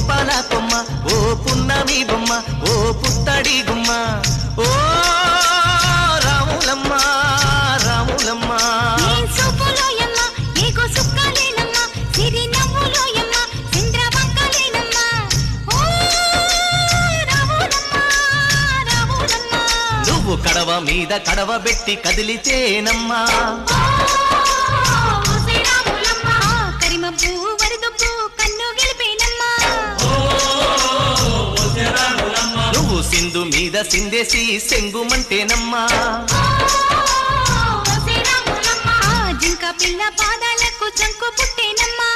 దీపాల కొమ్మ ఓ పున్నమి బొమ్మ ఓ పుత్తడి గుమ్మ ఓ రాములమ్మ రాములమ్మ నువ్వు కడవ మీద కడవ పెట్టి కదిలితేనమ్మా నువ్వు సింధు మీద సిందేసి సెంగుమంటేనమ్మా జింక పిల్ల పాదాలకు చంకు పుట్టేనమ్మా